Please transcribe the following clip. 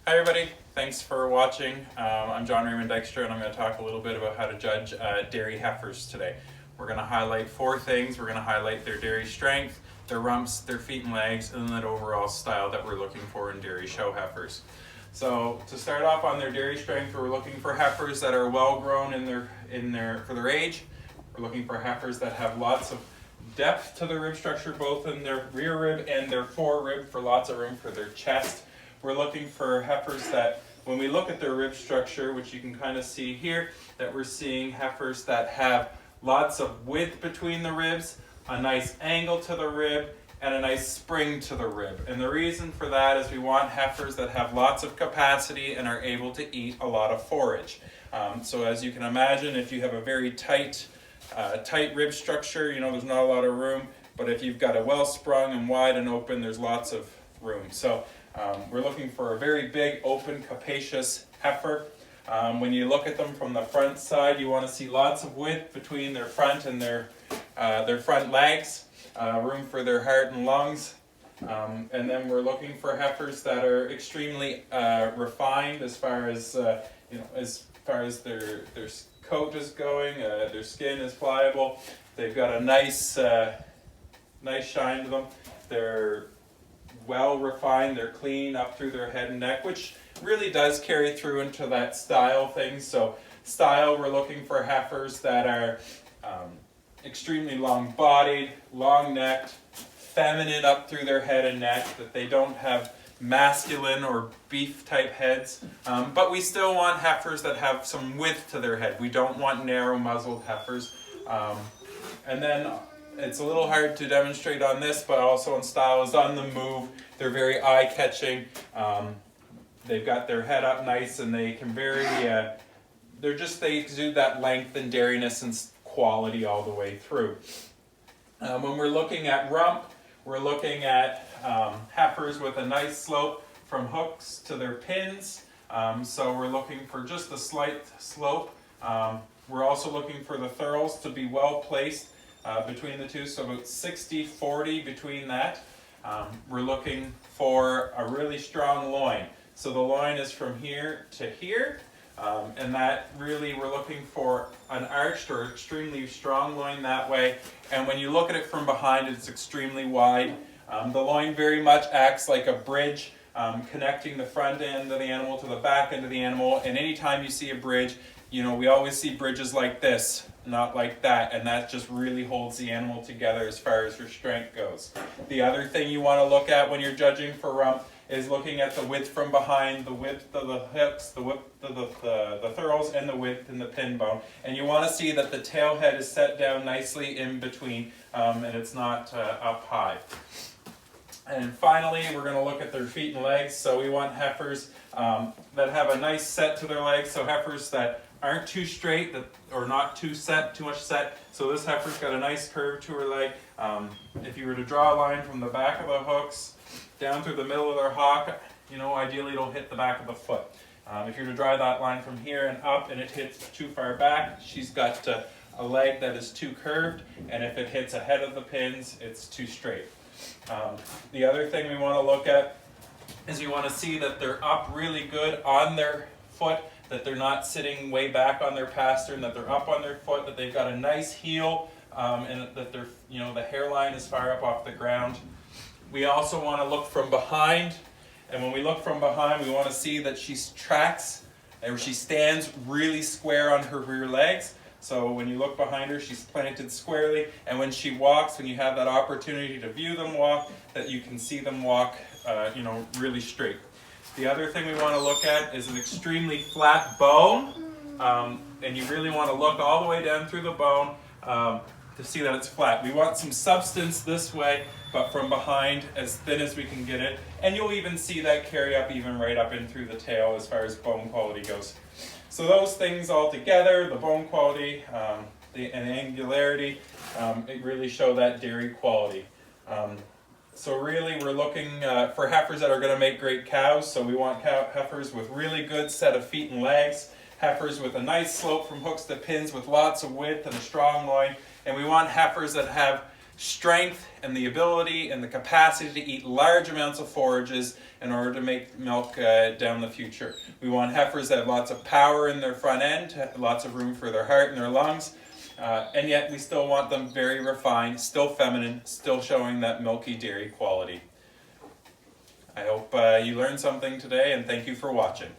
Hi everybody, thanks for watching. I'm John Raymond Dykstra and I'm going to talk a little bit about how to judge dairy heifers today. We're going to highlight four things. We're going to highlight their dairy strength, their rumps, their feet and legs, and then that overall style that we're looking for in dairy show heifers. So to start off on their dairy strength, we're looking for heifers that are well grown for their age. We're looking for heifers that have lots of depth to their rib structure, both in their rear rib and their fore rib, for lots of room for their chest. We're looking for heifers that, when we look at their rib structure, which you can kind of see here, that we're seeing heifers that have lots of width between the ribs, a nice angle to the rib, and a nice spring to the rib. And the reason for that is we want heifers that have lots of capacity and are able to eat a lot of forage. So as you can imagine, if you have a very tight rib structure, there's not a lot of room, but if you've got a well sprung and wide and open, there's lots of room. So we're looking for a very big, open, capacious heifer. When you look at them from the front side, you want to see lots of width between their front and their front legs, room for their heart and lungs. And then we're looking for heifers that are extremely refined as far as their coat is going, their skin is pliable. They've got a nice shine to them. They're well refined, they're clean up through their head and neck, which really does carry through into that style thing. So style, we're looking for heifers that are extremely long-bodied, long-necked, feminine up through their head and neck, that they don't have masculine or beef-type heads. But we still want heifers that have some width to their head. We don't want narrow-muzzled heifers. And then it's a little hard to demonstrate on this, but also in style is on the move. They're very eye-catching. They've got their head up nice, and they can they exude that length and dairiness and quality all the way through. When we're looking at rump, we're looking at heifers with a nice slope from hooks to their pins. So we're looking for just a slight slope. We're also looking for the thurls to be well placed between the two, so about 60-40 between that. We're looking for a really strong loin. So the loin is from here to here, and that really we're looking for an arched or extremely strong loin that way. And when you look at it from behind, it's extremely wide. The loin very much acts like a bridge, connecting the front end of the animal to the back end of the animal. And anytime you see a bridge, we always see bridges like this, not like that, and that just really holds the animal together as far as her strength goes. The other thing you want to look at when you're judging for rump is looking at the width from behind, the width of the hips, the width of the thurls, and the width in the pin bone. And you want to see that the tail head is set down nicely in between, and it's not up high. And finally, we're going to look at their feet and legs. So we want heifers that have a nice set to their legs, so heifers that aren't too straight or not too much set. So this heifer's got a nice curve to her leg. If you were to draw a line from the back of the hooks down through the middle of their hock, ideally it'll hit the back of the foot. If you were to draw that line from here and up and it hits too far back, she's got a leg that is too curved, and if it hits ahead of the pins, it's too straight. The other thing we want to look at is you want to see that they're up really good on their foot, that they're not sitting way back on their pastern, that they're up on their foot, that they've got a nice heel, and that they're, the hairline is far up off the ground. We also want to look from behind, and when we look from behind, we want to see that she tracks, or she stands really square on her rear legs. So when you look behind her, she's planted squarely, and when she walks, when you have that opportunity to view them walk, that you can see them walk, really straight. The other thing we want to look at is an extremely flat bone, and you really want to look all the way down through the bone to see that it's flat. We want some substance this way, but from behind, as thin as we can get it, and you'll even see that carry up even right up in through the tail as far as bone quality goes. So those things all together, the bone quality, the angularity, it really show that dairy quality. So really we're looking for heifers that are going to make great cows. So we want heifers with really good set of feet and legs, heifers with a nice slope from hooks to pins with lots of width and a strong loin. And we want heifers that have strength and the ability and the capacity to eat large amounts of forages in order to make milk down the future. We want heifers that have lots of power in their front end, lots of room for their heart and their lungs, and yet we still want them very refined, still feminine, still showing that milky dairy quality. I hope you learned something today, and thank you for watching.